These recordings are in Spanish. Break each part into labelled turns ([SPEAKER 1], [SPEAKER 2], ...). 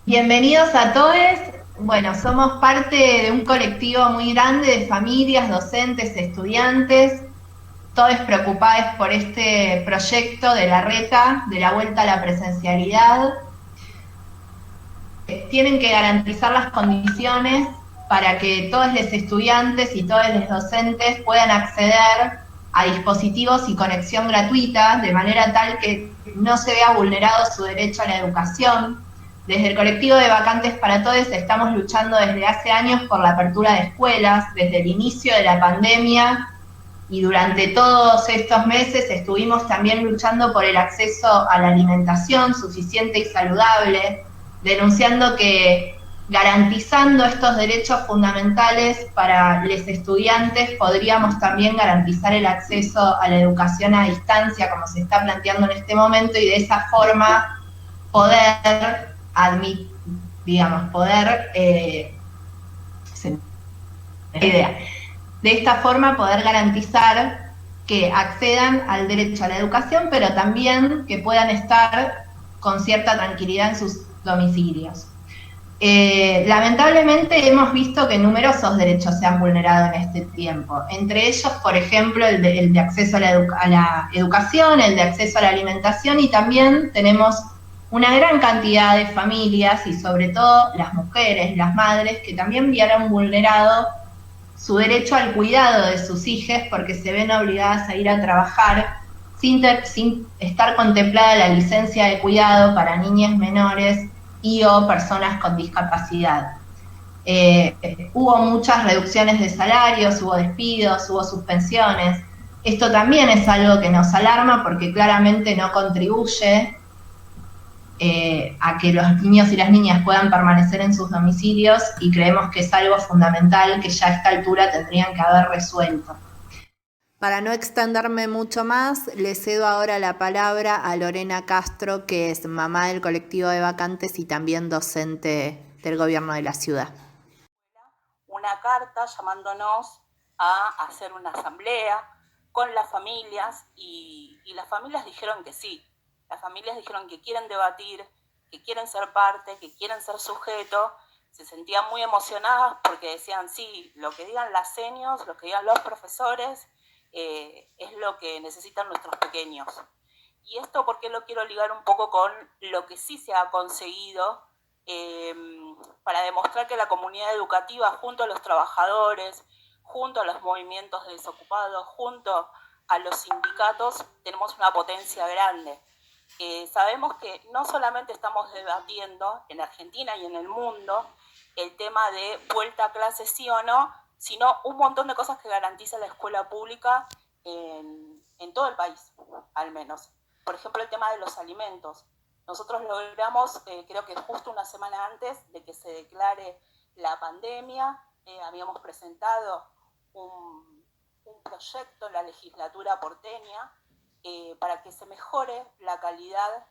[SPEAKER 1] Bienvenidos a todos. Bueno, somos parte de un colectivo muy grande de familias, docentes, estudiantes, todos preocupados por este proyecto de la RETA, de la vuelta a la presencialidad. Tienen que garantizar las condiciones para que todos los estudiantes y todos los docentes puedan acceder a dispositivos y conexión gratuita, de manera tal que no se vea vulnerado su derecho a la educación. Desde el colectivo de Vacantes para Todos estamos luchando desde hace años por la apertura de escuelas, desde el inicio de la pandemia, y durante todos estos meses estuvimos también luchando por el acceso a la alimentación suficiente y saludable, denunciando que garantizando estos derechos fundamentales para los estudiantes podríamos también garantizar el acceso a la educación a distancia, como se está planteando en este momento, y de esa forma poder poder idea. De esta forma poder garantizar que accedan al derecho a la educación, pero también que puedan estar con cierta tranquilidad en sus domicilios. Lamentablemente hemos visto que numerosos derechos se han vulnerado en este tiempo, entre ellos, por ejemplo, el de acceso a la educación, el de acceso a la alimentación, y también tenemos una gran cantidad de familias, y sobre todo las mujeres, las madres, que también vieron vulnerado su derecho al cuidado de sus hijos porque se ven obligadas a ir a trabajar sin estar contemplada la licencia de cuidado para niñas menores y o personas con discapacidad. Hubo muchas reducciones de salarios, hubo despidos, hubo suspensiones. Esto también es algo que nos alarma porque claramente no contribuye a que los niños y las niñas puedan permanecer en sus domicilios, y creemos que es algo fundamental que ya a esta altura tendrían que haber resuelto.
[SPEAKER 2] Para no extenderme mucho más, le cedo ahora la palabra a Lorena Castro, que es mamá del colectivo de vacantes y también docente del gobierno de la ciudad.
[SPEAKER 3] Una carta llamándonos a hacer una asamblea con las familias y las familias dijeron que sí. Las familias dijeron que quieren debatir, que quieren ser parte, que quieren ser sujeto. Se sentían muy emocionadas porque decían, sí, lo que digan las senios, lo que digan los profesores, es lo que necesitan nuestros pequeños. Y esto, ¿por qué lo quiero ligar un poco con lo que sí se ha conseguido eh, para demostrar que la comunidad educativa, junto a los trabajadores, junto a los movimientos de desocupados, junto a los sindicatos, tenemos una potencia grande? Sabemos que no solamente estamos debatiendo en Argentina y en el mundo el tema de vuelta a clase sí o no, sino un montón de cosas que garantiza la escuela pública en todo el país, al menos. Por ejemplo, el tema de los alimentos. Nosotros logramos, creo que justo una semana antes de que se declare la pandemia, habíamos presentado un proyecto en la legislatura porteña para que se mejore la calidad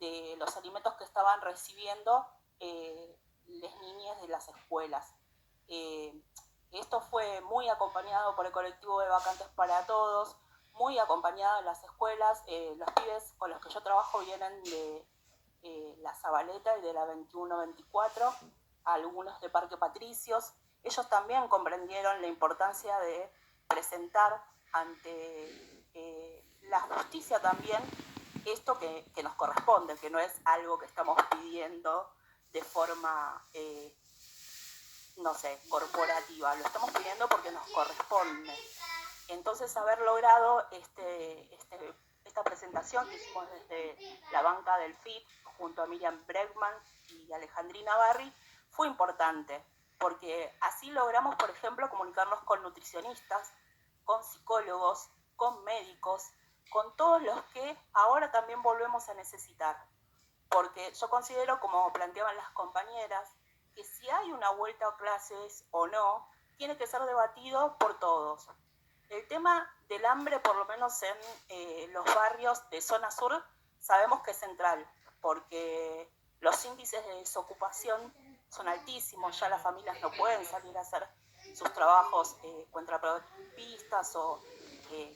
[SPEAKER 3] de los alimentos que estaban recibiendo las niñas de las escuelas. Esto fue muy acompañado por el colectivo de Vacantes para Todos, muy acompañado en las escuelas. Los pibes con los que yo trabajo vienen de la Zabaleta y de la 21-24, algunos de Parque Patricios. Ellos también comprendieron la importancia de presentar ante la justicia también esto que nos corresponde, que no es algo que estamos pidiendo de forma, no sé, corporativa, lo estamos pidiendo porque nos corresponde. Entonces, haber logrado esta presentación que hicimos desde la banca del FIT junto a Miriam Bregman y Alejandrina Barri fue importante, porque así logramos, por ejemplo, comunicarnos con nutricionistas, con psicólogos, con médicos, con todos los que ahora también volvemos a necesitar. Porque yo considero, como planteaban las compañeras, que si hay una vuelta a clases o no, tiene que ser debatido por todos. El tema del hambre, por lo menos en los barrios de zona sur, sabemos que es central, porque los índices de desocupación son altísimos, ya las familias no pueden salir a hacer sus trabajos contrapropistas o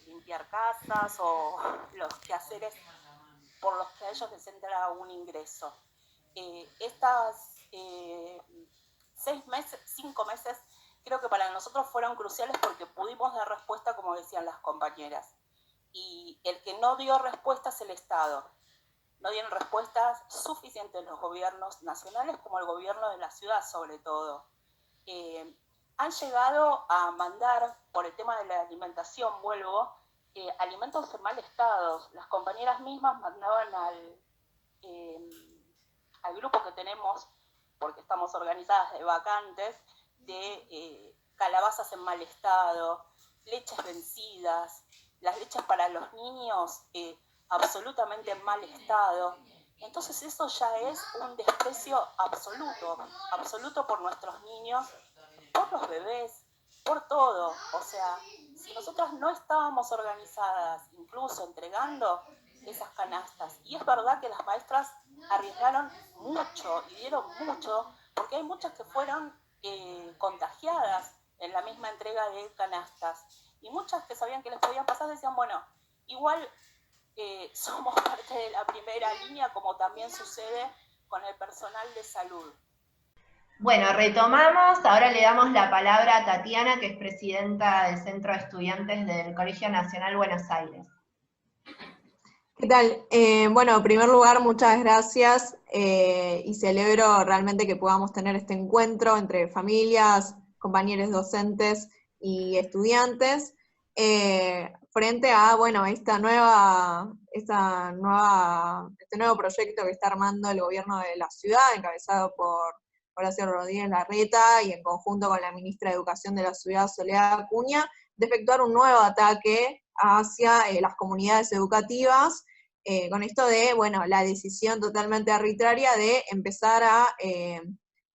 [SPEAKER 3] limpiar casas o los quehaceres por los que a ellos les entra un ingreso. Estas 6 meses, 5 meses, creo que para nosotros fueron cruciales porque pudimos dar respuesta, como decían las compañeras. Y el que no dio respuesta es el Estado. No dieron respuestas suficientes los gobiernos nacionales como el gobierno de la ciudad, sobre todo. Han llegado a mandar, por el tema de la alimentación, alimentos en mal estado. Las compañeras mismas mandaban al grupo que tenemos, porque estamos organizadas de vacantes, de calabazas en mal estado, leches vencidas, las leches para los niños absolutamente en mal estado. Entonces eso ya es un desprecio absoluto por nuestros niños, por los bebés, por todo. O sea, si nosotras no estábamos organizadas, incluso entregando esas canastas, y es verdad que las maestras arriesgaron mucho y dieron mucho, porque hay muchas que fueron contagiadas en la misma entrega de canastas, y muchas que sabían que les podían pasar decían, bueno, igual somos parte de la primera línea, como también sucede con el personal de salud.
[SPEAKER 1] Bueno, retomamos, ahora le damos la palabra a Tatiana, que es presidenta del Centro de Estudiantes del Colegio Nacional Buenos Aires.
[SPEAKER 4] ¿Qué tal? Bueno, en primer lugar, muchas gracias y celebro realmente que podamos tener este encuentro entre familias, compañeros docentes y estudiantes frente a, bueno, este nuevo proyecto que está armando el gobierno de la ciudad, encabezado por Horacio Rodríguez Larreta y en conjunto con la ministra de Educación de la ciudad, Soledad Acuña, de efectuar un nuevo ataque hacia las comunidades educativas, con esto de, bueno, la decisión totalmente arbitraria de empezar a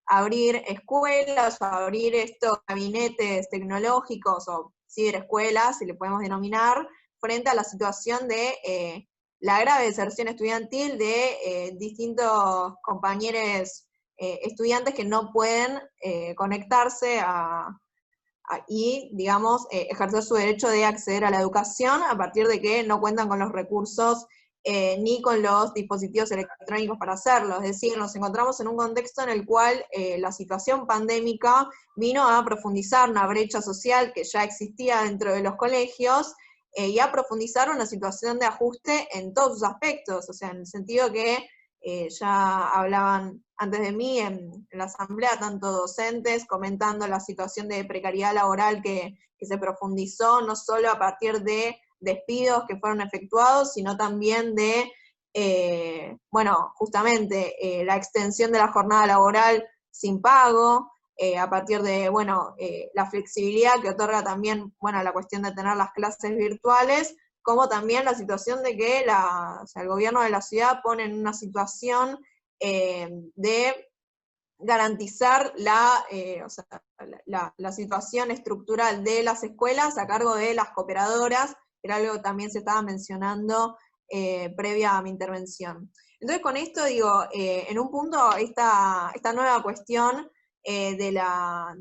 [SPEAKER 4] abrir escuelas, o abrir estos gabinetes tecnológicos, o ciberescuelas, si le podemos denominar, frente a la situación de la grave deserción estudiantil de distintos compañeros estudiantes que no pueden conectarse y, digamos, ejercer su derecho de acceder a la educación a partir de que no cuentan con los recursos ni con los dispositivos electrónicos para hacerlo. Es decir, nos encontramos en un contexto en el cual la situación pandémica vino a profundizar una brecha social que ya existía dentro de los colegios y a profundizar una situación de ajuste en todos sus aspectos, o sea, en el sentido que ya hablaban antes de mí en la asamblea, tanto docentes, comentando la situación de precariedad laboral que se profundizó, no solo a partir de despidos que fueron efectuados, sino también de, bueno, justamente la extensión de la jornada laboral sin pago, a partir de, bueno, la flexibilidad que otorga también, bueno, la cuestión de tener las clases virtuales, como también la situación de que el gobierno de la ciudad pone en una situación de garantizar la situación estructural de las escuelas a cargo de las cooperadoras, que era algo que también se estaba mencionando previa a mi intervención. Entonces con esto digo, en un punto esta nueva cuestión de la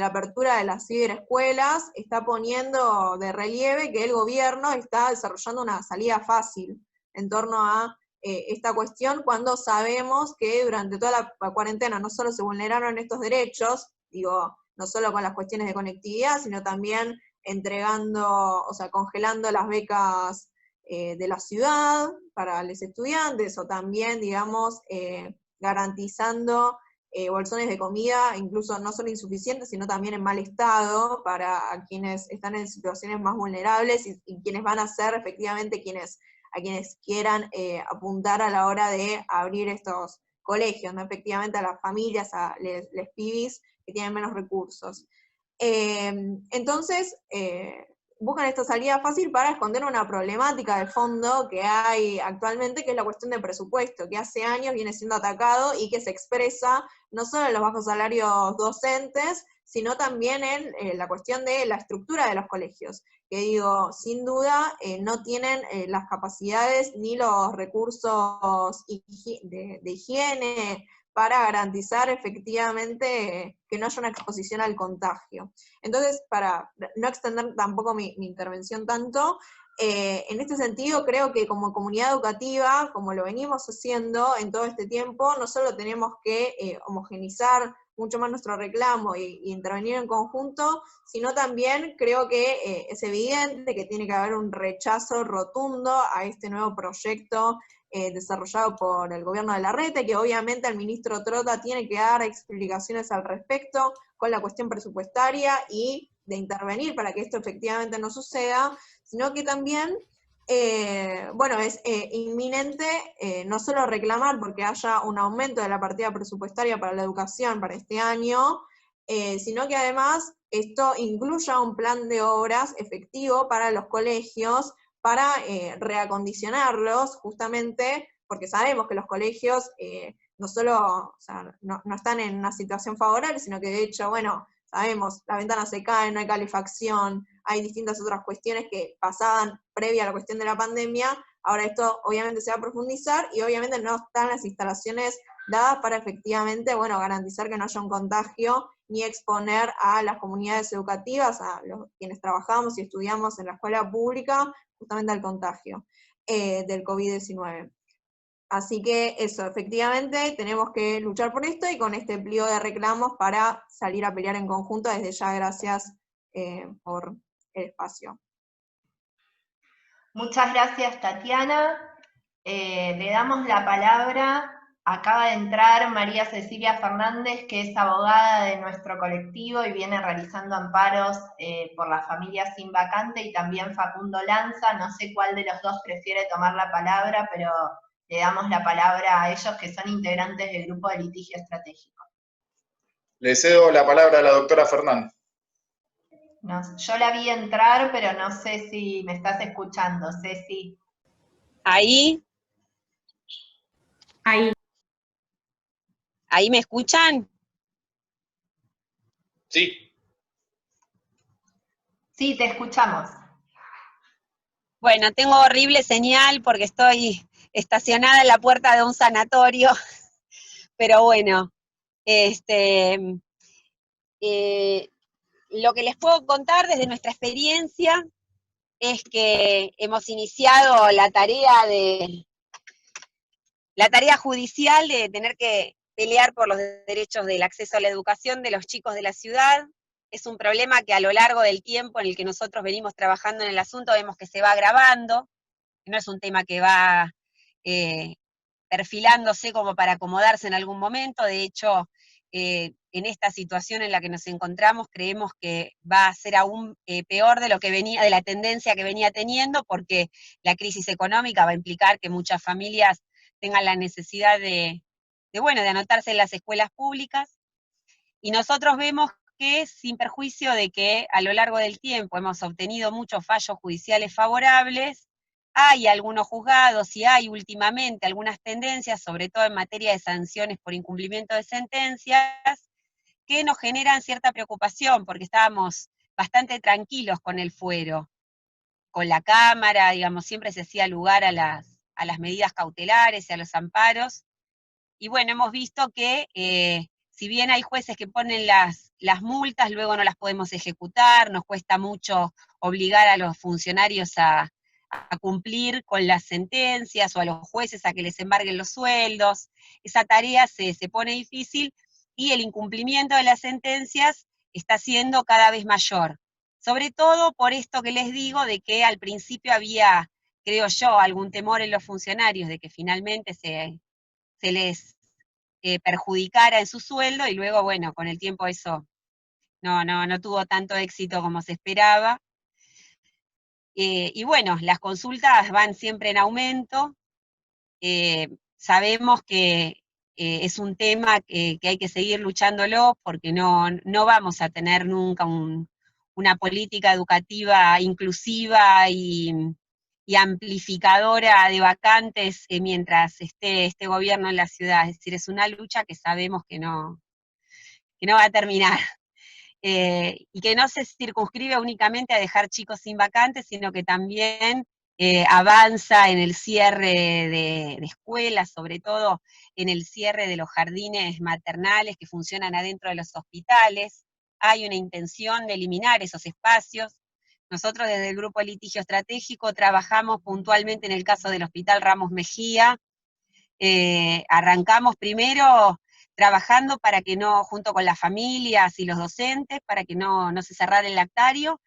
[SPEAKER 4] apertura de las ciberescuelas está poniendo de relieve que el gobierno está desarrollando una salida fácil en torno a esta cuestión, cuando sabemos que durante toda la cuarentena no solo se vulneraron estos derechos, digo, no solo con las cuestiones de conectividad, sino también entregando, o sea, congelando las becas de la ciudad para los estudiantes, o también, digamos, garantizando bolsones de comida, incluso no solo insuficientes, sino también en mal estado, para quienes están en situaciones más vulnerables y quienes van a ser efectivamente a quienes quieran apuntar a la hora de abrir estos colegios, ¿no? Efectivamente a las familias, a les pibis que tienen menos recursos. Entonces, buscan esta salida fácil para esconder una problemática de fondo que hay actualmente, que es la cuestión del presupuesto, que hace años viene siendo atacado y que se expresa no solo en los bajos salarios docentes, sino también en la cuestión de la estructura de los colegios, que digo, sin duda no tienen las capacidades ni los recursos de higiene para garantizar efectivamente que no haya una exposición al contagio. Entonces, para no extender tampoco mi intervención tanto, En este sentido, creo que como comunidad educativa, como lo venimos haciendo en todo este tiempo, no solo tenemos que homogenizar mucho más nuestro reclamo y intervenir en conjunto, sino también creo que es evidente que tiene que haber un rechazo rotundo a este nuevo proyecto desarrollado por el gobierno de Larreta, y que obviamente el ministro Trota tiene que dar explicaciones al respecto con la cuestión presupuestaria y de intervenir para que esto efectivamente no suceda, sino que también, bueno, es inminente no solo reclamar porque haya un aumento de la partida presupuestaria para la educación para este año, sino que además esto incluya un plan de obras efectivo para los colegios, para reacondicionarlos, justamente porque sabemos que los colegios no solo, o sea, no están en una situación favorable, sino que de hecho, bueno, sabemos, las ventanas se caen, no hay calefacción, hay distintas otras cuestiones que pasaban previa a la cuestión de la pandemia. Ahora esto obviamente se va a profundizar y obviamente no están las instalaciones dadas para efectivamente, bueno, garantizar que no haya un contagio ni exponer a las comunidades educativas, a quienes trabajamos y estudiamos en la escuela pública, justamente al contagio del COVID-19. Así que eso, efectivamente, tenemos que luchar por esto y con este pliego de reclamos para salir a pelear en conjunto. Desde ya, gracias por el espacio.
[SPEAKER 1] Muchas gracias, Tatiana. Le damos la palabra. Acaba de entrar María Cecilia Fernández, que es abogada de nuestro colectivo y viene realizando amparos por las familias sin vacante, y también Facundo Lanza. No sé cuál de los dos prefiere tomar la palabra, pero le damos la palabra a ellos, que son integrantes del grupo de litigio estratégico.
[SPEAKER 5] Le cedo la palabra a la doctora Fernández.
[SPEAKER 1] No, yo la vi entrar, pero no sé si me estás escuchando, Ceci.
[SPEAKER 6] Ahí.
[SPEAKER 7] Ahí.
[SPEAKER 6] ¿Ahí me escuchan?
[SPEAKER 5] Sí.
[SPEAKER 1] Sí, te escuchamos.
[SPEAKER 6] Bueno, tengo horrible señal porque estoy estacionada en la puerta de un sanatorio, pero bueno, lo que les puedo contar desde nuestra experiencia es que hemos iniciado la tarea judicial de tener que pelear por los derechos del acceso a la educación de los chicos de la ciudad. Es un problema que a lo largo del tiempo en el que nosotros venimos trabajando en el asunto vemos que se va agravando, que no es un tema que va perfilándose como para acomodarse en algún momento. De hecho, en esta situación en la que nos encontramos creemos que va a ser aún peor de lo que venía, de la tendencia que venía teniendo, porque la crisis económica va a implicar que muchas familias tengan la necesidad de anotarse en las escuelas públicas, y nosotros vemos que, sin perjuicio de que a lo largo del tiempo hemos obtenido muchos fallos judiciales favorables, hay algunos juzgados y hay últimamente algunas tendencias, sobre todo en materia de sanciones por incumplimiento de sentencias, que nos generan cierta preocupación, porque estábamos bastante tranquilos con el fuero, con la Cámara, digamos, siempre se hacía lugar a las medidas cautelares y a los amparos, y bueno, hemos visto que si bien hay jueces que ponen las multas, luego no las podemos ejecutar, nos cuesta mucho obligar a los funcionarios a cumplir con las sentencias, o a los jueces a que les embarguen los sueldos. Esa tarea se pone difícil, y el incumplimiento de las sentencias está siendo cada vez mayor. Sobre todo por esto que les digo, de que al principio había, creo yo, algún temor en los funcionarios de que finalmente se les perjudicara en su sueldo, y luego, bueno, con el tiempo eso no tuvo tanto éxito como se esperaba. Y bueno, las consultas van siempre en aumento. Sabemos que es un tema que hay que seguir luchándolo, porque no vamos a tener nunca una política educativa inclusiva y amplificadora de vacantes mientras esté este gobierno en la ciudad. Es decir, es una lucha que sabemos que no va a terminar. Y que no se circunscribe únicamente a dejar chicos sin vacantes, sino que también avanza en el cierre de escuelas, sobre todo en el cierre de los jardines maternales que funcionan adentro de los hospitales. Hay una intención de eliminar esos espacios, Nosotros desde el Grupo de Litigio Estratégico trabajamos puntualmente en el caso del Hospital Ramos Mejía. Arrancamos primero trabajando para que no, junto con las familias y los docentes, para que no se cerrara el lactario,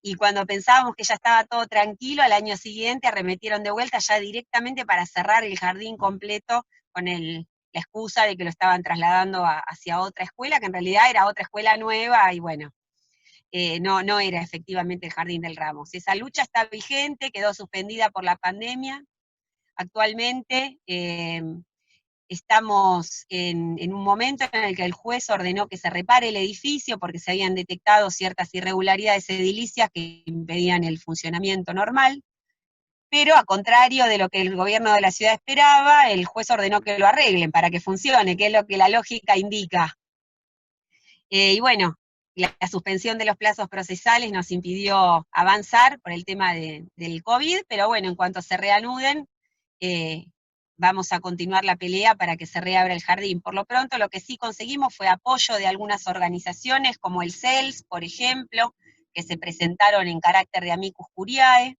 [SPEAKER 6] y cuando pensábamos que ya estaba todo tranquilo, al año siguiente arremetieron de vuelta ya directamente para cerrar el jardín completo con la excusa de que lo estaban trasladando hacia otra escuela, que en realidad era otra escuela nueva, y bueno, no era efectivamente el Jardín del Ramos. Esa lucha está vigente, quedó suspendida por la pandemia. Actualmente estamos en un momento en el que el juez ordenó que se repare el edificio porque se habían detectado ciertas irregularidades edilicias que impedían el funcionamiento normal, pero a contrario de lo que el gobierno de la ciudad esperaba, el juez ordenó que lo arreglen para que funcione, que es lo que la lógica indica. Y bueno, la suspensión de los plazos procesales nos impidió avanzar por el tema del COVID, pero bueno, en cuanto se reanuden, vamos a continuar la pelea para que se reabra el jardín. Por lo pronto, lo que sí conseguimos fue apoyo de algunas organizaciones, como el CELS, por ejemplo, que se presentaron en carácter de amicus curiae,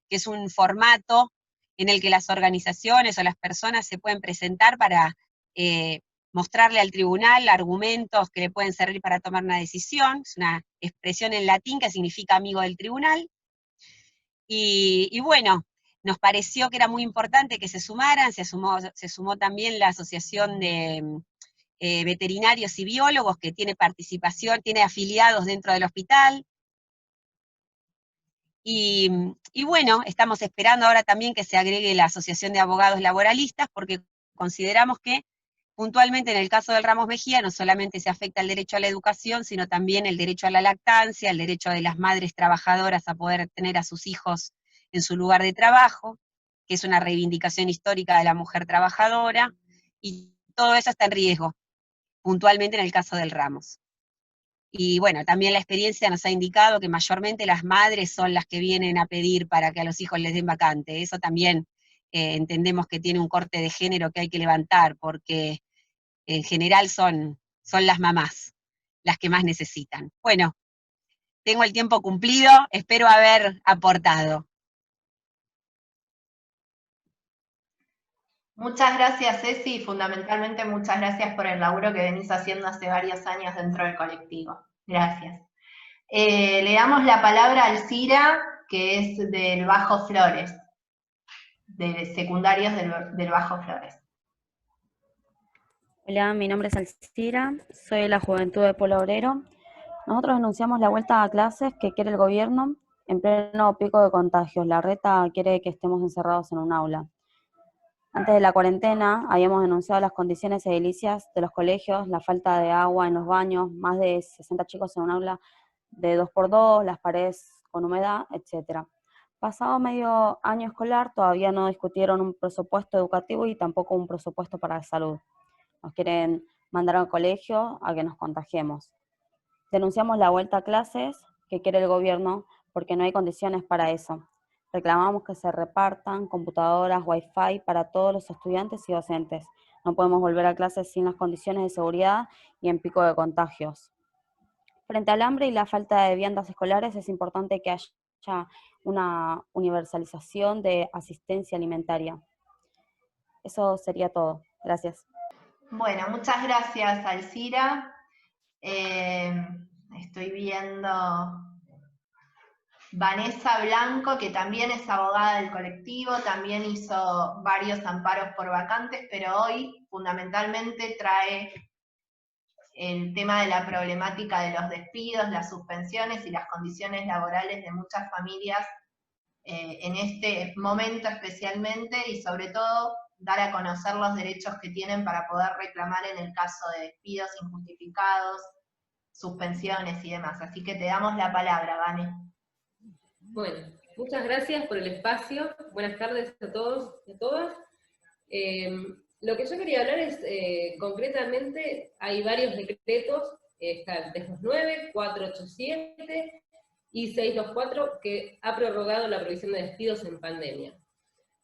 [SPEAKER 6] que es un formato en el que las organizaciones o las personas se pueden presentar para mostrarle al tribunal argumentos que le pueden servir para tomar una decisión. Es una expresión en latín que significa amigo del tribunal. Y bueno, nos pareció que era muy importante que se sumaran, se sumó también la Asociación de Veterinarios y Biólogos, que tiene participación, tiene afiliados dentro del hospital. Y bueno, estamos esperando ahora también que se agregue la Asociación de Abogados Laboralistas, porque consideramos que puntualmente en el caso del Ramos Mejía no solamente se afecta el derecho a la educación, sino también el derecho a la lactancia, el derecho de las madres trabajadoras a poder tener a sus hijos en su lugar de trabajo, que es una reivindicación histórica de la mujer trabajadora, y todo eso está en riesgo, puntualmente en el caso del Ramos. Y bueno, también la experiencia nos ha indicado que mayormente las madres son las que vienen a pedir para que a los hijos les den vacante. Eso también entendemos que tiene un corte de género que hay que levantar, porque en general son las mamás las que más necesitan. Bueno, tengo el tiempo cumplido, espero haber aportado.
[SPEAKER 1] Muchas gracias, Ceci, y fundamentalmente muchas gracias por el laburo que venís haciendo hace varios años dentro del colectivo. Gracias. Le damos la palabra a Alcira, que es del Bajo Flores, de secundarios del Bajo Flores.
[SPEAKER 7] Hola, mi nombre es Alcira, soy de la Juventud de Pueblo Obrero. Nosotros denunciamos la vuelta a clases que quiere el gobierno en pleno pico de contagios. La reta quiere que estemos encerrados en un aula. Antes de la cuarentena habíamos denunciado las condiciones edilicias de los colegios, la falta de agua en los baños, más de 60 chicos en un aula de 2x2, las paredes con humedad, etc. Pasado medio año escolar todavía no discutieron un presupuesto educativo y tampoco un presupuesto para la salud. Nos quieren mandar al colegio a que nos contagiemos. Denunciamos la vuelta a clases que quiere el gobierno porque no hay condiciones para eso. Reclamamos que se repartan computadoras, wifi para todos los estudiantes y docentes. No podemos volver a clases sin las condiciones de seguridad y en pico de contagios. Frente al hambre y la falta de viandas escolares es importante que haya una universalización de asistencia alimentaria. Eso sería todo. Gracias.
[SPEAKER 1] Bueno, muchas gracias, Alcira. Estoy viendo Vanessa Blanco, que también es abogada del colectivo, también hizo varios amparos por vacantes, pero hoy fundamentalmente trae el tema de la problemática de los despidos, las suspensiones y las condiciones laborales de muchas familias en este momento especialmente, y sobre todo dar a conocer los derechos que tienen para poder reclamar en el caso de despidos injustificados, suspensiones y demás. Así que te damos la palabra, Vane.
[SPEAKER 8] Bueno, muchas gracias por el espacio. Buenas tardes a todos y a todas. Lo que yo quería hablar es, concretamente, hay varios decretos, está el 329, 487 y 624, que ha prorrogado la provisión de despidos en pandemia.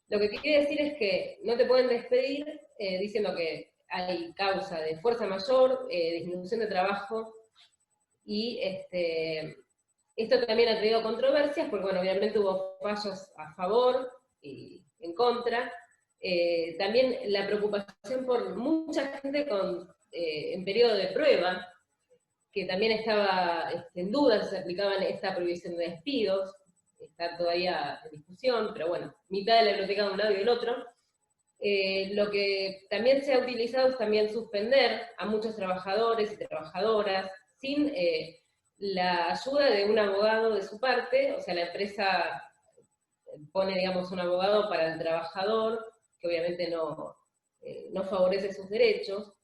[SPEAKER 8] Lo que quiere decir es que no te pueden despedir diciendo que hay causa de fuerza mayor, disminución de trabajo, y Esto también ha traído controversias, porque bueno, obviamente hubo fallos a favor y en contra. También la preocupación por mucha gente en periodo de prueba, que también estaba en duda si se aplicaban esta prohibición de despidos, está todavía en discusión, pero bueno, mitad de la biblioteca de un lado y del otro. Lo que también se ha utilizado es también suspender a muchos trabajadores y trabajadoras sin la ayuda de un abogado de su parte, o sea, la empresa pone, digamos, un abogado para el trabajador, que obviamente no favorece sus derechos.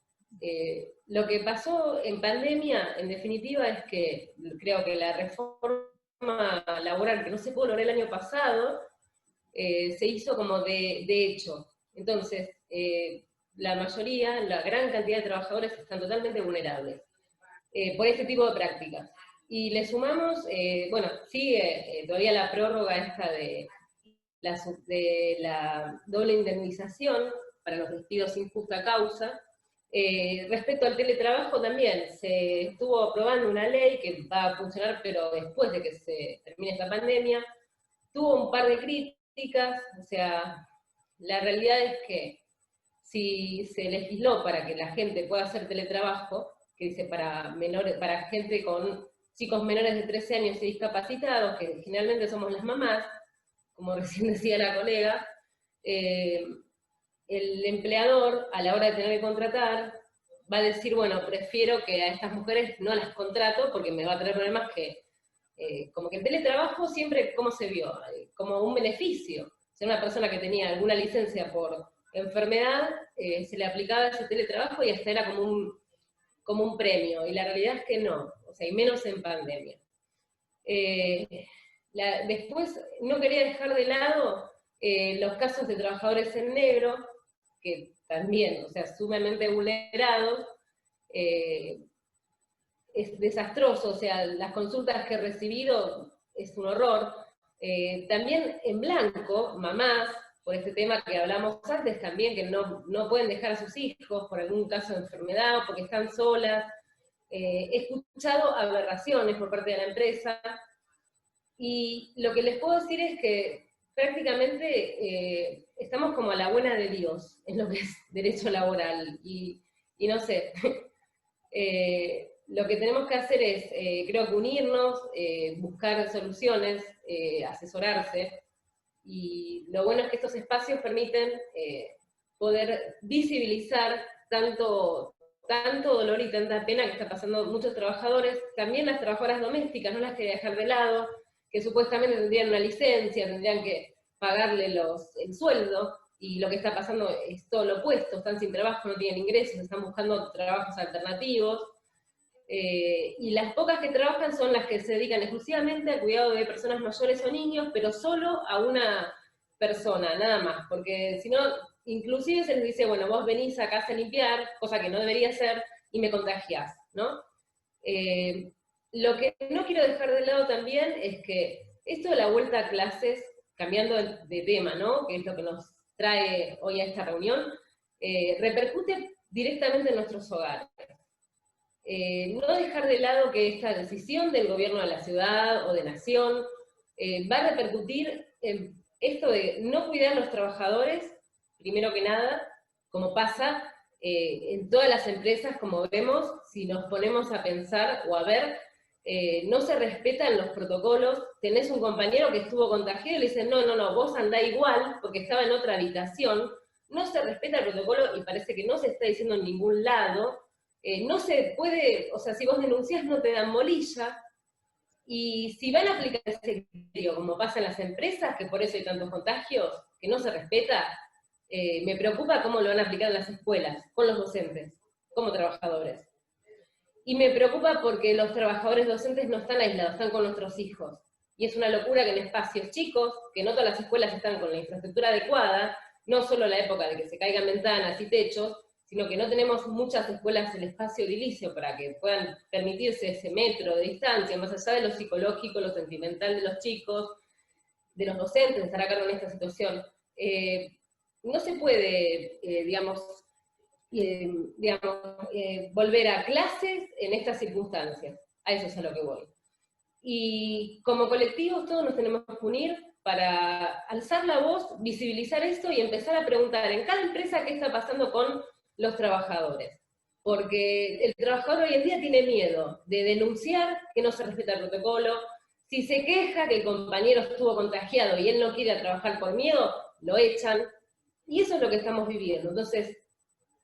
[SPEAKER 8] Lo que pasó en pandemia, en definitiva, es que creo que la reforma laboral que no se pudo lograr el año pasado, se hizo como de hecho. Entonces, la mayoría, la gran cantidad de trabajadores están totalmente vulnerables por este tipo de prácticas. Y le sumamos, bueno, sigue todavía la prórroga esta de la doble indemnización para los despidos sin justa causa. Respecto al teletrabajo también, se estuvo aprobando una ley que va a funcionar, pero después de que se termine esta pandemia. Tuvo un par de críticas, o sea, la realidad es que si se legisló para que la gente pueda hacer teletrabajo, que dice para gente con chicos menores de 13 años y discapacitados, que generalmente somos las mamás, como recién decía la colega, el empleador, a la hora de tener que contratar, va a decir, bueno, prefiero que a estas mujeres no las contrato porque me va a traer problemas que, como que el teletrabajo siempre, ¿cómo se vio? Como un beneficio. Si una persona que tenía alguna licencia por enfermedad, se le aplicaba ese teletrabajo y hasta era como un premio, y la realidad es que no, o sea, y menos en pandemia. Después, no quería dejar de lado los casos de trabajadores en negro, que también, o sea, sumamente vulnerados. Es desastroso, o sea, las consultas que he recibido es un horror. También en blanco, mamás, por este tema que hablamos antes también, que no pueden dejar a sus hijos por algún caso de enfermedad o porque están solas. He escuchado aberraciones por parte de la empresa, y lo que les puedo decir es que prácticamente estamos como a la buena de Dios en lo que es derecho laboral, y no sé, lo que tenemos que hacer es, creo que unirnos, buscar soluciones, asesorarse, y lo bueno es que estos espacios permiten poder visibilizar tanto dolor y tanta pena que está pasando muchos trabajadores, también las trabajadoras domésticas, no las quería dejar de lado, que supuestamente tendrían una licencia, tendrían que pagarle el sueldo, y lo que está pasando es todo lo opuesto, están sin trabajo, no tienen ingresos, están buscando trabajos alternativos, y las pocas que trabajan son las que se dedican exclusivamente al cuidado de personas mayores o niños, pero solo a una persona, nada más, porque si no, inclusive se les dice, bueno, vos venís a casa a limpiar, cosa que no debería ser, y me contagiás, ¿no? Lo que no quiero dejar de lado también es que esto de la vuelta a clases, cambiando de tema, ¿no?, que es lo que nos trae hoy a esta reunión, repercute directamente en nuestros hogares. No dejar de lado que esta decisión del gobierno de la ciudad o de nación va a repercutir en esto de no cuidar a los trabajadores, primero que nada, como pasa en todas las empresas, como vemos, si nos ponemos a pensar o a ver, no se respetan los protocolos. Tenés un compañero que estuvo contagiado y le dicen, no, vos andá igual, porque estaba en otra habitación, no se respeta el protocolo y parece que no se está diciendo en ningún lado. No se puede, o sea, si vos denunciás no te dan bolilla, y si van a aplicar ese criterio, como pasa en las empresas, que por eso hay tantos contagios, que no se respeta, me preocupa cómo lo van a aplicar en las escuelas, con los docentes, como trabajadores. Y me preocupa porque los trabajadores docentes no están aislados, están con nuestros hijos. Y es una locura que en espacios chicos, que no todas las escuelas están con la infraestructura adecuada, no solo la época de que se caigan ventanas y techos, sino que no tenemos muchas escuelas en espacio edilicio para que puedan permitirse ese metro de distancia, más allá de lo psicológico, lo sentimental de los chicos, de los docentes, de estar a cargo en esta situación. No se puede, volver a clases en estas circunstancias. A eso es a lo que voy. Y como colectivos todos nos tenemos que unir para alzar la voz, visibilizar esto y empezar a preguntar en cada empresa qué está pasando con los trabajadores. Porque el trabajador hoy en día tiene miedo de denunciar que no se respeta el protocolo. Si se queja que el compañero estuvo contagiado y él no quiere trabajar por miedo, lo echan. Y eso es lo que estamos viviendo. Entonces,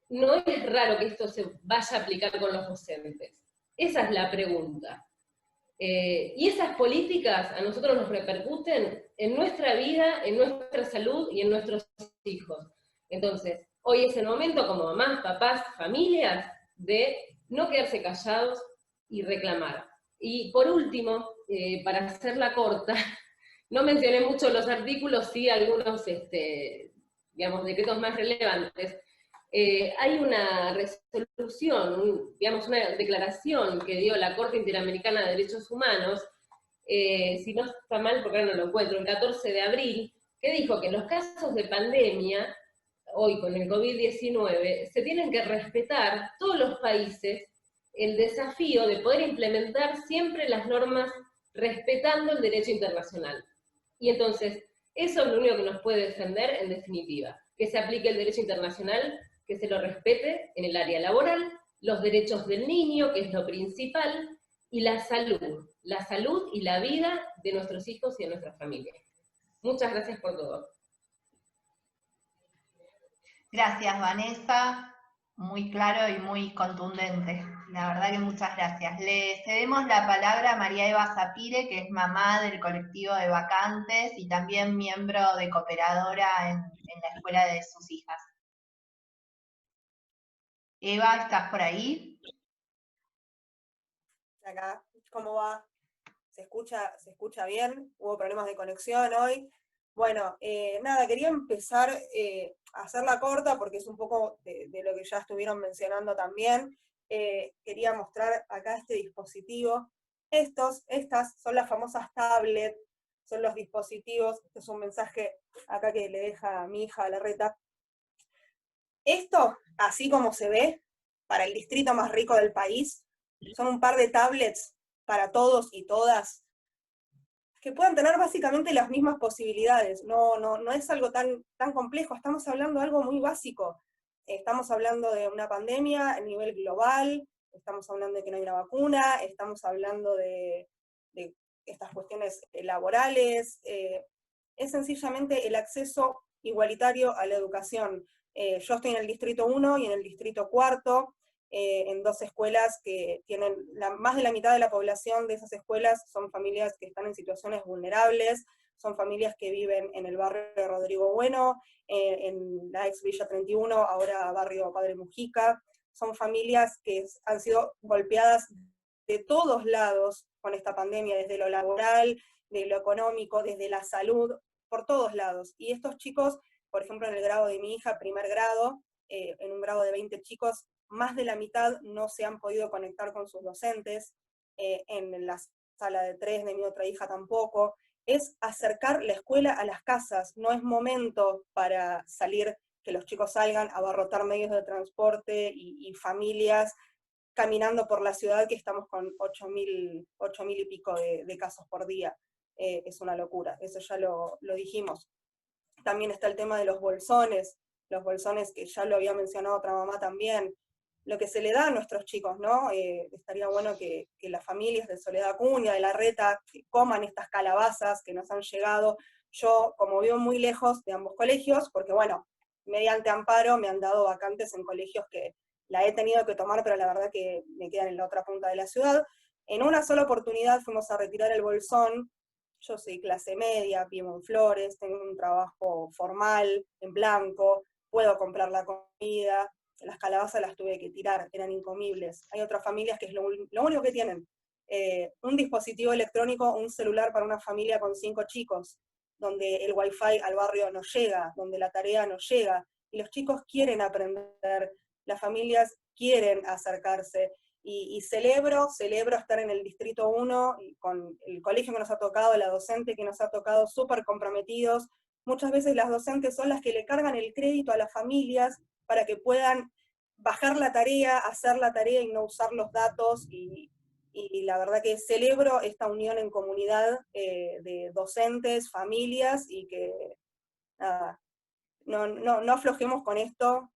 [SPEAKER 8] no es raro que esto se vaya a aplicar con los docentes. Esa es la pregunta. Y esas políticas a nosotros nos repercuten en nuestra vida, en nuestra salud y en nuestros hijos. Entonces, hoy es el momento, como mamás, papás, familias, de no quedarse callados y reclamar. Y por último, para hacerla corta, no mencioné mucho los artículos, sí algunos, digamos, decretos más relevantes. Hay una resolución, digamos, una declaración que dio la Corte Interamericana de Derechos Humanos, si no está mal, porque ahora no lo encuentro, el 14 de abril, que dijo que en los casos de pandemia, hoy con el COVID-19, se tienen que respetar todos los países el desafío de poder implementar siempre las normas respetando el derecho internacional. Y entonces, eso es lo único que nos puede defender en definitiva, que se aplique el derecho internacional, que se lo respete en el área laboral, los derechos del niño, que es lo principal, y la salud y la vida de nuestros hijos y de nuestras familias. Muchas gracias por todo.
[SPEAKER 1] Gracias, Vanessa. Muy claro y muy contundente. La verdad que muchas gracias. Le cedemos la palabra a María Eva Zapire, que es mamá del colectivo de vacantes y también miembro de cooperadora en la escuela de sus hijas. Eva, ¿estás por ahí?
[SPEAKER 9] Acá, ¿cómo va? ¿Se escucha bien? ¿Hubo problemas de conexión hoy? Bueno, nada, quería empezar a hacerla corta porque es un poco de lo que ya estuvieron mencionando también. Quería mostrar acá este dispositivo. Estas son las famosas tablets, son los dispositivos. Este es un mensaje acá que le deja a mi hija Larreta. Esto, así como se ve, para el distrito más rico del país, son un par de tablets para todos y todas, que puedan tener básicamente las mismas posibilidades. No es algo tan complejo, estamos hablando de algo muy básico. Estamos hablando de una pandemia a nivel global, estamos hablando de que no hay una vacuna, estamos hablando de estas cuestiones laborales, es sencillamente el acceso igualitario a la educación. Yo estoy en el distrito 1 y en el distrito 4, en dos escuelas que tienen, más de la mitad de la población de esas escuelas son familias que están en situaciones vulnerables, son familias que viven en el barrio de Rodrigo Bueno, en la ex Villa 31, ahora barrio Padre Mujica, son familias que han sido golpeadas de todos lados con esta pandemia, desde lo laboral, de lo económico, desde la salud, por todos lados. Y estos chicos, por ejemplo, en el grado de mi hija, primer grado, en un grado de 20 chicos, más de la mitad no se han podido conectar con sus docentes, en la sala de 3 de mi otra hija tampoco. Es acercar la escuela a las casas, no es momento para salir, que los chicos salgan a abarrotar medios de transporte y familias caminando por la ciudad, que estamos con 8.000 y pico de casos por día. Es una locura, eso ya lo dijimos. También está el tema de los bolsones que ya lo había mencionado otra mamá también, lo que se le da a nuestros chicos, ¿no? Estaría bueno que las familias de Soledad Acuña, de Larreta, que coman estas calabazas que nos han llegado. Yo, como vivo muy lejos de ambos colegios, porque bueno, mediante amparo me han dado vacantes en colegios que la he tenido que tomar, pero la verdad que me quedan en la otra punta de la ciudad. En una sola oportunidad fuimos a retirar el bolsón. Yo soy clase media, vivo en Flores, tengo un trabajo formal, en blanco, puedo comprar la comida, las calabazas las tuve que tirar, eran incomibles. Hay otras familias que es lo único que tienen. Un dispositivo electrónico, un celular para una familia con 5 chicos, donde el wifi al barrio no llega, donde la tarea no llega, y los chicos quieren aprender, las familias quieren acercarse, y celebro estar en el distrito 1, y con el colegio que nos ha tocado, la docente que nos ha tocado, súper comprometidos. Muchas veces las docentes son las que le cargan el crédito a las familias para que puedan bajar la tarea, hacer la tarea y no usar los datos, y y la verdad que celebro esta unión en comunidad de docentes, familias, y que nada, no aflojemos con esto,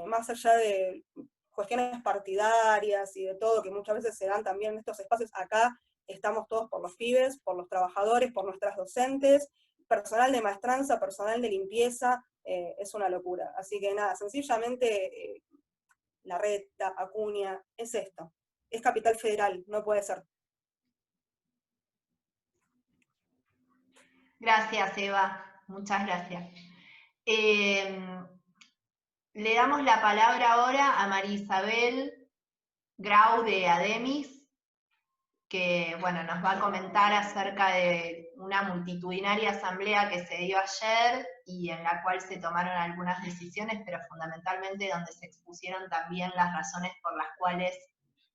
[SPEAKER 9] más allá de cuestiones partidarias y de todo, que muchas veces se dan también en estos espacios. Acá estamos todos por los pibes, por los trabajadores, por nuestras docentes, personal de maestranza, personal de limpieza, es una locura. Así que nada, sencillamente Larreta, Acuña, es esto. Es Capital Federal, no puede ser.
[SPEAKER 1] Gracias, Eva. Muchas gracias. Le damos la palabra ahora a María Isabel Grau de Ademis, que bueno, nos va a comentar acerca de una multitudinaria asamblea que se dio ayer y en la cual se tomaron algunas decisiones, pero fundamentalmente donde se expusieron también las razones por las cuales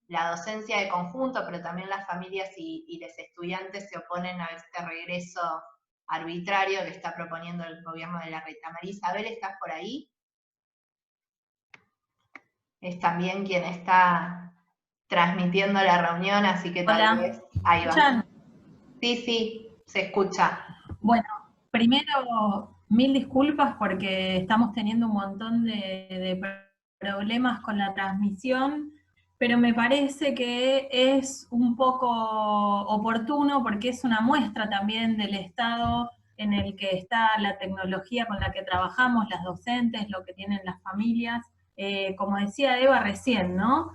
[SPEAKER 1] la docencia de conjunto, pero también las familias y los estudiantes se oponen a este regreso arbitrario que está proponiendo el gobierno de Larreta. María Isabel, ¿estás por ahí? Es también quien está transmitiendo la reunión, así que tal vez... Ahí va. Sí, se escucha.
[SPEAKER 10] Bueno, primero, mil disculpas porque estamos teniendo un montón de problemas con la transmisión, pero me parece que es un poco oportuno porque es una muestra también del estado en el que está la tecnología con la que trabajamos, las docentes, lo que tienen las familias. Como decía Eva recién, ¿no?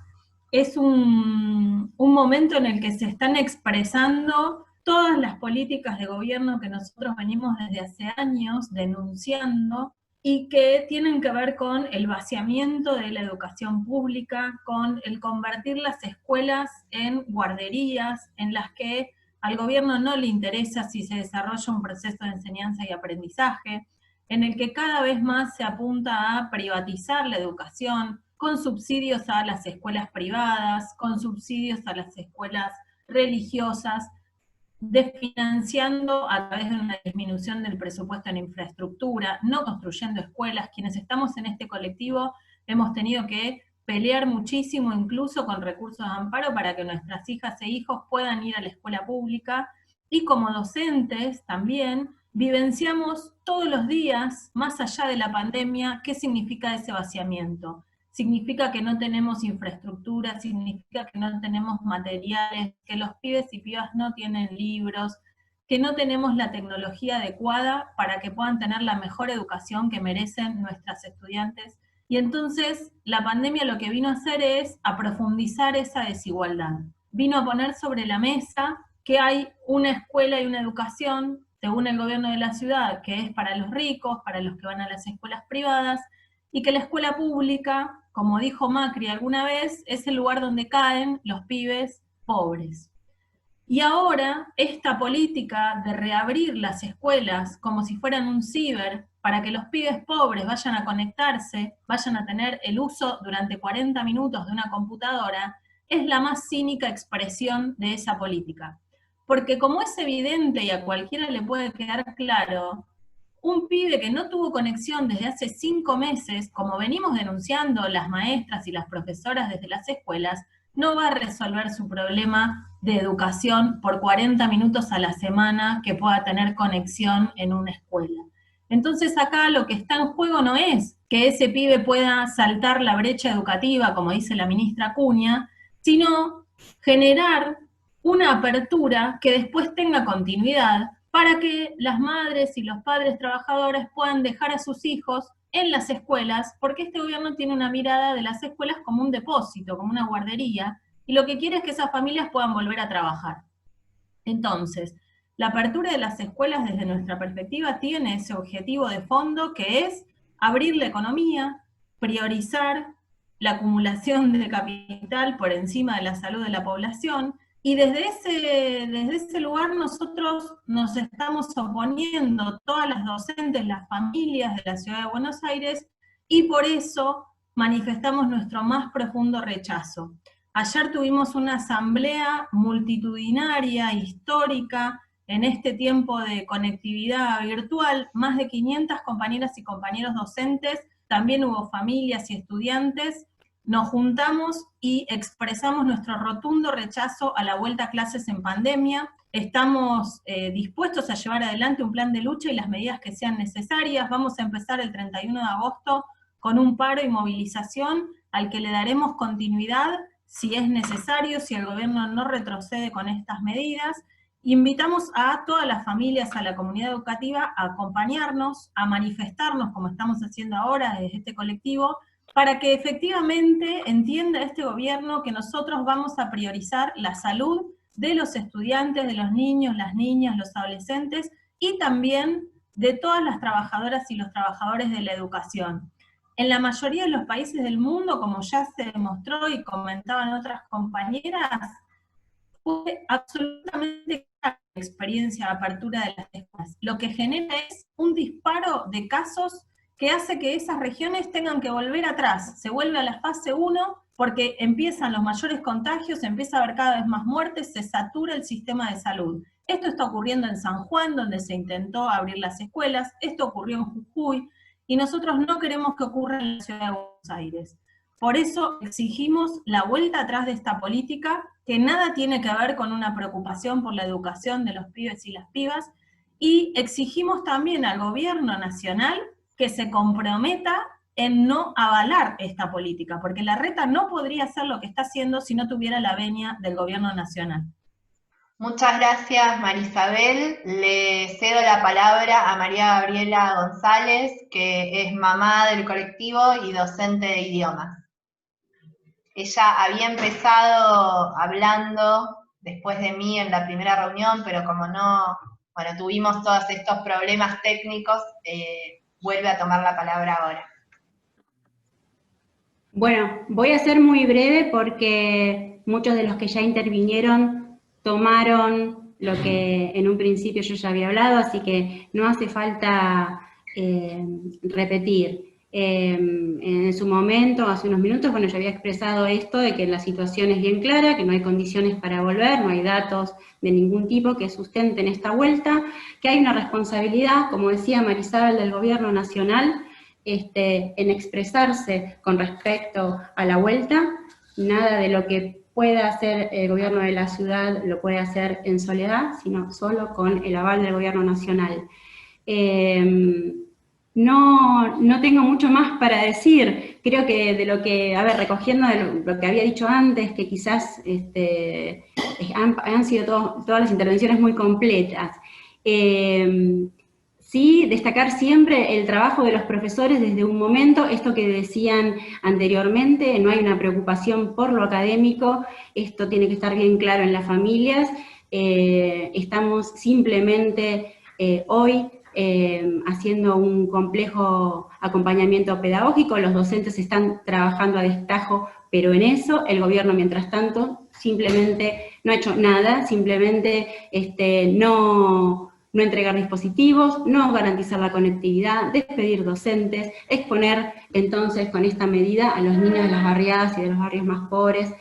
[SPEAKER 10] Es un momento en el que se están expresando todas las políticas de gobierno que nosotros venimos desde hace años denunciando y que tienen que ver con el vaciamiento de la educación pública, con el convertir las escuelas en guarderías en las que al gobierno no le interesa si se desarrolla un proceso de enseñanza y aprendizaje, en el que cada vez más se apunta a privatizar la educación, con subsidios a las escuelas privadas, con subsidios a las escuelas religiosas, desfinanciando a través de una disminución del presupuesto en infraestructura, no construyendo escuelas. Quienes estamos en este colectivo hemos tenido que pelear muchísimo, incluso con recursos de amparo, para que nuestras hijas e hijos puedan ir a la escuela pública, y como docentes también vivenciamos todos los días, más allá de la pandemia, qué significa ese vaciamiento. Significa que no tenemos infraestructura, significa que no tenemos materiales, que los pibes y pibas no tienen libros, que no tenemos la tecnología adecuada para que puedan tener la mejor educación que merecen nuestras estudiantes. Y entonces la pandemia lo que vino a hacer es a profundizar esa desigualdad. Vino a poner sobre la mesa que hay una escuela y una educación, según el gobierno de la ciudad, que es para los ricos, para los que van a las escuelas privadas, y que la escuela pública, como dijo Macri alguna vez, es el lugar donde caen los pibes pobres. Y ahora esta política de reabrir las escuelas como si fueran un ciber, para que los pibes pobres vayan a conectarse, vayan a tener el uso durante 40 minutos de una computadora, es la más cínica expresión de esa política. Porque como es evidente y a cualquiera le puede quedar claro, un pibe que no tuvo conexión desde hace 5 meses, como venimos denunciando las maestras y las profesoras desde las escuelas, no va a resolver su problema de educación por 40 minutos a la semana que pueda tener conexión en una escuela. Entonces acá lo que está en juego no es que ese pibe pueda saltar la brecha educativa, como dice la ministra Acuña, sino generar una apertura que después tenga continuidad para que las madres y los padres trabajadores puedan dejar a sus hijos en las escuelas, porque este gobierno tiene una mirada de las escuelas como un depósito, como una guardería, y lo que quiere es que esas familias puedan volver a trabajar. Entonces, la apertura de las escuelas desde nuestra perspectiva tiene ese objetivo de fondo que es abrir la economía, priorizar la acumulación de capital por encima de la salud de la población, y desde ese lugar nosotros nos estamos oponiendo, todas las docentes, las familias de la Ciudad de Buenos Aires, y por eso manifestamos nuestro más profundo rechazo. Ayer tuvimos una asamblea multitudinaria, histórica, en este tiempo de conectividad virtual, más de 500 compañeras y compañeros docentes, también hubo familias y estudiantes, nos juntamos y expresamos nuestro rotundo rechazo a la vuelta a clases en pandemia. Estamos dispuestos a llevar adelante un plan de lucha y las medidas que sean necesarias. Vamos a empezar el 31 de agosto con un paro y movilización al que le daremos continuidad si es necesario, si el gobierno no retrocede con estas medidas. Invitamos a todas las familias, a la comunidad educativa, a acompañarnos, a manifestarnos, como estamos haciendo ahora desde este colectivo, para que efectivamente entienda este gobierno que nosotros vamos a priorizar la salud de los estudiantes, de los niños, las niñas, los adolescentes, y también de todas las trabajadoras y los trabajadores de la educación. En la mayoría de los países del mundo, como ya se demostró y comentaban otras compañeras, fue absolutamente clara la experiencia de apertura de las escuelas. Lo que genera es un disparo de casos que hace que esas regiones tengan que volver atrás. Se vuelve a la fase 1 porque empiezan los mayores contagios, empieza a haber cada vez más muertes, se satura el sistema de salud. Esto está ocurriendo en San Juan, donde se intentó abrir las escuelas, esto ocurrió en Jujuy, y nosotros no queremos que ocurra en la ciudad de Buenos Aires. Por eso exigimos la vuelta atrás de esta política, que nada tiene que ver con una preocupación por la educación de los pibes y las pibas, y exigimos también al gobierno nacional que se comprometa en no avalar esta política, porque la reta no podría hacer lo que está haciendo si no tuviera la venia del gobierno nacional.
[SPEAKER 1] Muchas gracias, Marisabel. Le cedo la palabra a María Gabriela González, que es mamá del colectivo y docente de idiomas. Ella había empezado hablando después de mí en la primera reunión, pero como no, bueno, tuvimos todos estos problemas técnicos, vuelve a tomar la palabra ahora.
[SPEAKER 11] Bueno, voy a ser muy breve porque muchos de los que ya intervinieron tomaron lo que en un principio yo ya había hablado, así que no hace falta repetir. En su momento, hace unos minutos, bueno, yo había expresado esto de que la situación es bien clara, que no hay condiciones para volver, no hay datos de ningún tipo que sustenten esta vuelta, que hay una responsabilidad, como decía Marisabel, del gobierno nacional, en expresarse con respecto a la vuelta. Nada de lo que pueda hacer el gobierno de la ciudad lo puede hacer en soledad, sino solo con el aval del gobierno nacional. No tengo mucho más para decir. Creo que de lo que, recogiendo de lo que había dicho antes, que quizás han sido todas las intervenciones muy completas. Sí, destacar siempre el trabajo de los profesores desde un momento, esto que decían anteriormente, no hay una preocupación por lo académico, esto tiene que estar bien claro en las familias, estamos simplemente hoy haciendo un complejo acompañamiento pedagógico, los docentes están trabajando a destajo, pero en eso el gobierno, mientras tanto, simplemente no ha hecho nada, simplemente no entregar dispositivos, no garantizar la conectividad, despedir docentes, exponer entonces con esta medida a los niños de las barriadas y de los barrios más pobres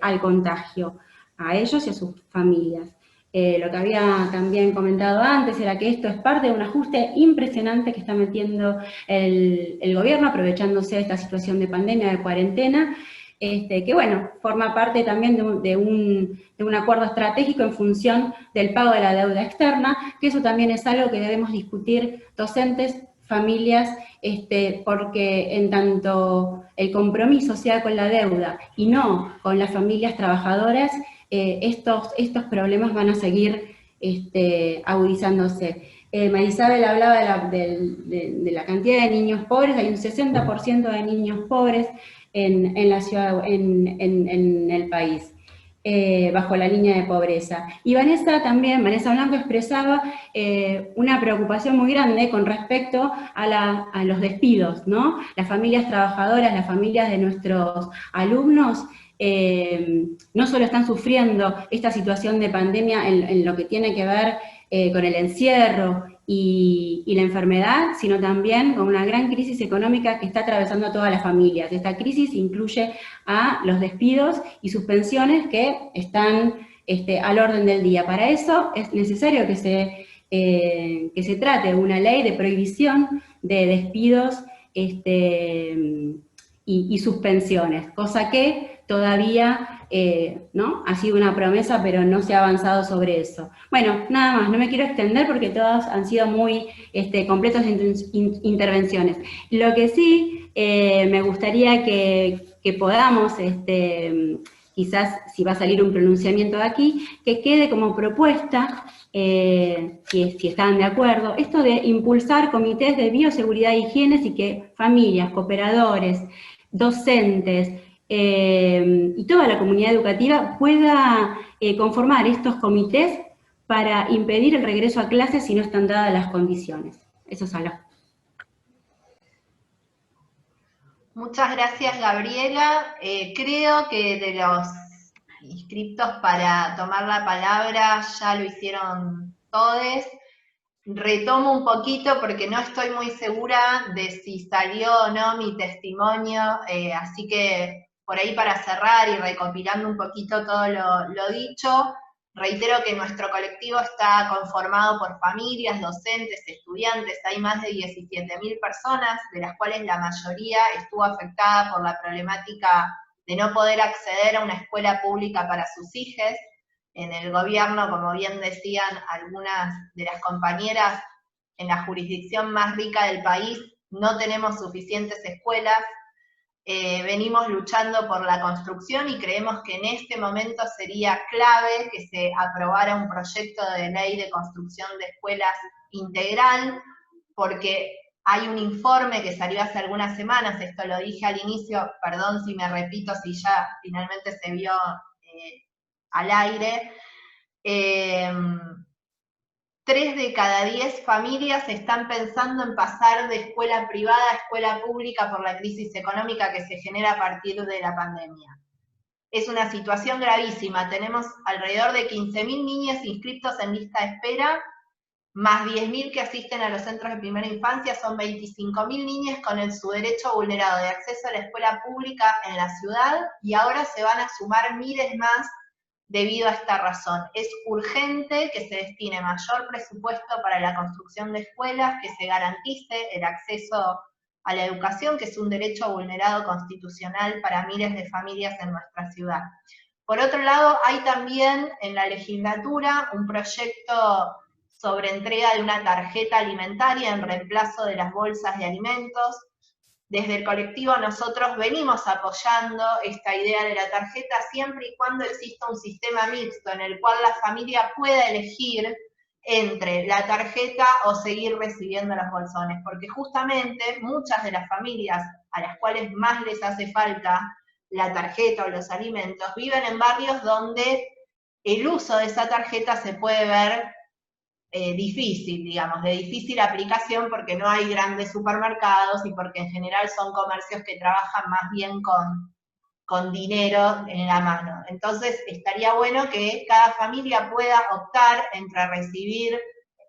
[SPEAKER 11] al contagio, a ellos y a sus familias. Lo que había también comentado antes era que esto es parte de un ajuste impresionante que está metiendo el gobierno, aprovechándose de esta situación de pandemia, de cuarentena, que bueno, forma parte también de un acuerdo estratégico en función del pago de la deuda externa, que eso también es algo que debemos discutir docentes, familias, porque en tanto el compromiso sea con la deuda y no con las familias trabajadoras, estos problemas van a seguir agudizándose. Marisabel hablaba de la cantidad de niños pobres, hay un 60% de niños pobres en la ciudad, en el país, bajo la línea de pobreza. Y Vanessa Blanco expresaba una preocupación muy grande con respecto a los despidos, ¿no? Las familias trabajadoras, las familias de nuestros alumnos, no solo están sufriendo esta situación de pandemia en lo que tiene que ver con el encierro y la enfermedad, sino también con una gran crisis económica que está atravesando a todas las familias. Esta crisis incluye a los despidos y suspensiones que están al orden del día. Para eso es necesario que se trate una ley de prohibición de despidos y suspensiones, cosa que todavía ¿no? Ha sido una promesa, pero no se ha avanzado sobre eso. Bueno, nada más, no me quiero extender porque todas han sido muy completas intervenciones. Lo que sí me gustaría que podamos, quizás si va a salir un pronunciamiento de aquí, que quede como propuesta, si están de acuerdo, esto de impulsar comités de bioseguridad e higiene y que familias, cooperadores, docentes, y toda la comunidad educativa pueda conformar estos comités para impedir el regreso a clases si no están dadas las condiciones. Eso es algo.
[SPEAKER 1] Muchas gracias, Gabriela. Creo que de los inscriptos para tomar la palabra ya lo hicieron todos. Retomo un poquito porque no estoy muy segura de si salió o no mi testimonio, así que por ahí para cerrar y recopilando un poquito todo lo dicho, reitero que nuestro colectivo está conformado por familias, docentes, estudiantes, hay más de 17.000 personas, de las cuales la mayoría estuvo afectada por la problemática de no poder acceder a una escuela pública para sus hijos. En el gobierno, como bien decían algunas de las compañeras, en la jurisdicción más rica del país no tenemos suficientes escuelas, venimos luchando por la construcción y creemos que en este momento sería clave que se aprobara un proyecto de ley de construcción de escuelas integral, porque hay un informe que salió hace algunas semanas, esto lo dije al inicio, perdón si me repito, si ya finalmente se vio al aire, 3 de cada 10 familias están pensando en pasar de escuela privada a escuela pública por la crisis económica que se genera a partir de la pandemia. Es una situación gravísima, tenemos alrededor de 15.000 niñas inscritos en lista de espera, más 10.000 que asisten a los centros de primera infancia, son 25.000 niñas con su derecho vulnerado de acceso a la escuela pública en la ciudad, y ahora se van a sumar miles más debido a esta razón. Es urgente que se destine mayor presupuesto para la construcción de escuelas, que se garantice el acceso a la educación, que es un derecho vulnerado constitucional para miles de familias en nuestra ciudad. Por otro lado, hay también en la legislatura un proyecto sobre entrega de una tarjeta alimentaria en reemplazo de las bolsas de alimentos. Desde el colectivo nosotros venimos apoyando esta idea de la tarjeta siempre y cuando exista un sistema mixto en el cual la familia pueda elegir entre la tarjeta o seguir recibiendo los bolsones, porque justamente muchas de las familias a las cuales más les hace falta la tarjeta o los alimentos viven en barrios donde el uso de esa tarjeta se puede ver difícil, digamos, de difícil aplicación porque no hay grandes supermercados y porque en general son comercios que trabajan más bien con dinero en la mano. Entonces estaría bueno que cada familia pueda optar entre recibir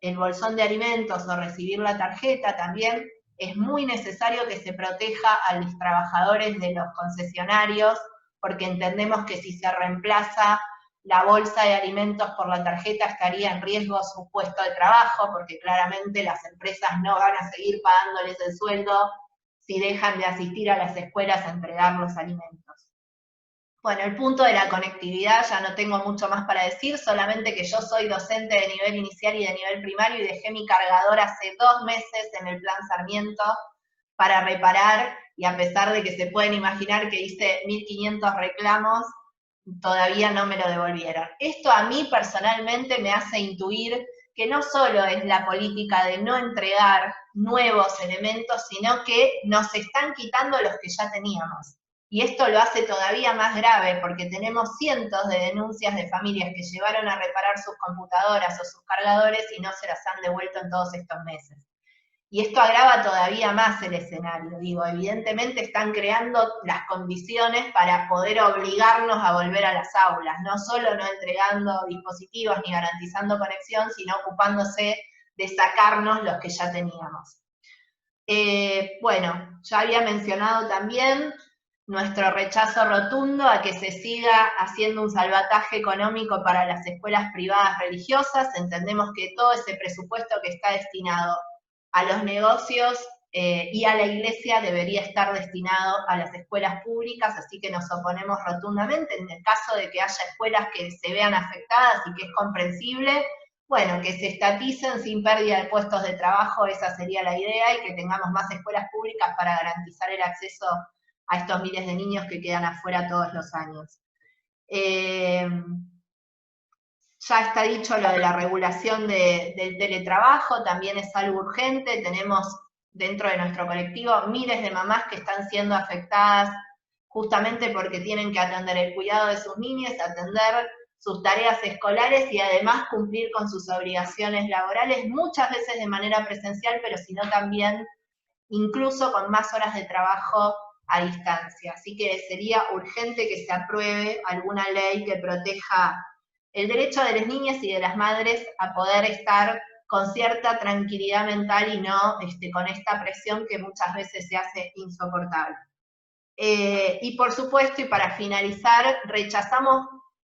[SPEAKER 1] el bolsón de alimentos o recibir la tarjeta. También es muy necesario que se proteja a los trabajadores de los concesionarios, porque entendemos que si se reemplaza la bolsa de alimentos por la tarjeta estaría en riesgo su puesto de trabajo, porque claramente las empresas no van a seguir pagándoles el sueldo si dejan de asistir a las escuelas a entregar los alimentos. Bueno, el punto de la conectividad ya no tengo mucho más para decir, solamente que yo soy docente de nivel inicial y de nivel primario y dejé mi cargador hace 2 meses en el Plan Sarmiento para reparar, y a pesar de que se pueden imaginar que hice 1.500 reclamos, todavía no me lo devolvieron. Esto a mí personalmente me hace intuir que no solo es la política de no entregar nuevos elementos, sino que nos están quitando los que ya teníamos. Y esto lo hace todavía más grave porque tenemos cientos de denuncias de familias que llevaron a reparar sus computadoras o sus cargadores y no se las han devuelto en todos estos meses. Y esto agrava todavía más el escenario. Digo, evidentemente están creando las condiciones para poder obligarnos a volver a las aulas, no solo no entregando dispositivos ni garantizando conexión, sino ocupándose de sacarnos los que ya teníamos. Bueno, ya había mencionado también nuestro rechazo rotundo a que se siga haciendo un salvataje económico para las escuelas privadas religiosas. Entendemos que todo ese presupuesto que está destinado a los negocios y a la iglesia debería estar destinado a las escuelas públicas, así que nos oponemos rotundamente. En el caso de que haya escuelas que se vean afectadas y que es comprensible, bueno, que se estaticen sin pérdida de puestos de trabajo, esa sería la idea, y que tengamos más escuelas públicas para garantizar el acceso a estos miles de niños que quedan afuera todos los años. Ya está dicho lo de la regulación del teletrabajo, también es algo urgente. Tenemos dentro de nuestro colectivo miles de mamás que están siendo afectadas justamente porque tienen que atender el cuidado de sus niños, atender sus tareas escolares y además cumplir con sus obligaciones laborales, muchas veces de manera presencial, pero sino también incluso con más horas de trabajo a distancia. Así que sería urgente que se apruebe alguna ley que proteja el derecho de las niñas y de las madres a poder estar con cierta tranquilidad mental y no con esta presión que muchas veces se hace insoportable. Y por supuesto, y para finalizar, rechazamos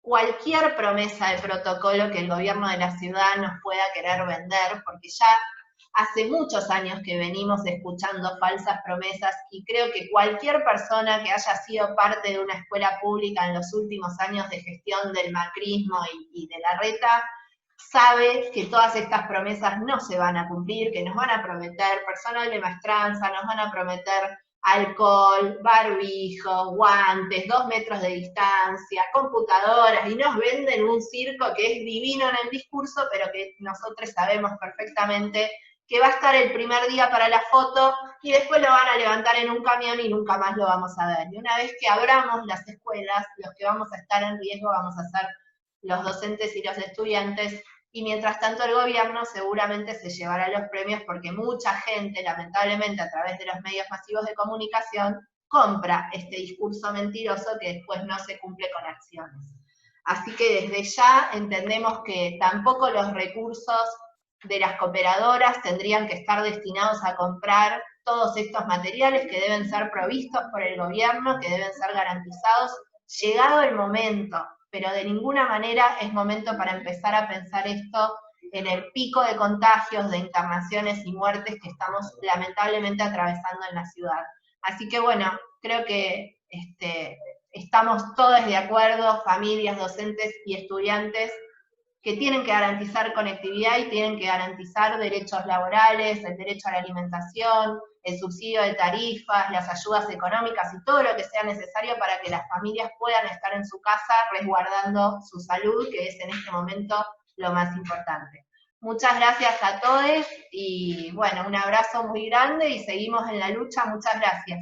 [SPEAKER 1] cualquier promesa de protocolo que el gobierno de la ciudad nos pueda querer vender, porque ya hace muchos años que venimos escuchando falsas promesas, y creo que cualquier persona que haya sido parte de una escuela pública en los últimos años de gestión del macrismo y de Larreta, sabe que todas estas promesas no se van a cumplir, que nos van a prometer personal de maestranza, nos van a prometer alcohol, barbijo, guantes, 2 metros de distancia, computadoras, y nos venden un circo que es divino en el discurso, pero que nosotros sabemos perfectamente que va a estar el primer día para la foto y después lo van a levantar en un camión y nunca más lo vamos a ver. Y una vez que abramos las escuelas, los que vamos a estar en riesgo vamos a ser los docentes y los estudiantes, y mientras tanto el gobierno seguramente se llevará los premios porque mucha gente, lamentablemente a través de los medios masivos de comunicación, compra este discurso mentiroso que después no se cumple con acciones. Así que desde ya entendemos que tampoco los recursos de las cooperadoras tendrían que estar destinados a comprar todos estos materiales que deben ser provistos por el gobierno, que deben ser garantizados, llegado el momento, pero de ninguna manera es momento para empezar a pensar esto en el pico de contagios, de internaciones y muertes que estamos lamentablemente atravesando en la ciudad. Así que bueno, creo que estamos todos de acuerdo, familias, docentes y estudiantes, que tienen que garantizar conectividad y tienen que garantizar derechos laborales, el derecho a la alimentación, el subsidio de tarifas, las ayudas económicas y todo lo que sea necesario para que las familias puedan estar en su casa resguardando su salud, que es en este momento lo más importante. Muchas gracias a todos y bueno, un abrazo muy grande y seguimos en la lucha. Muchas gracias.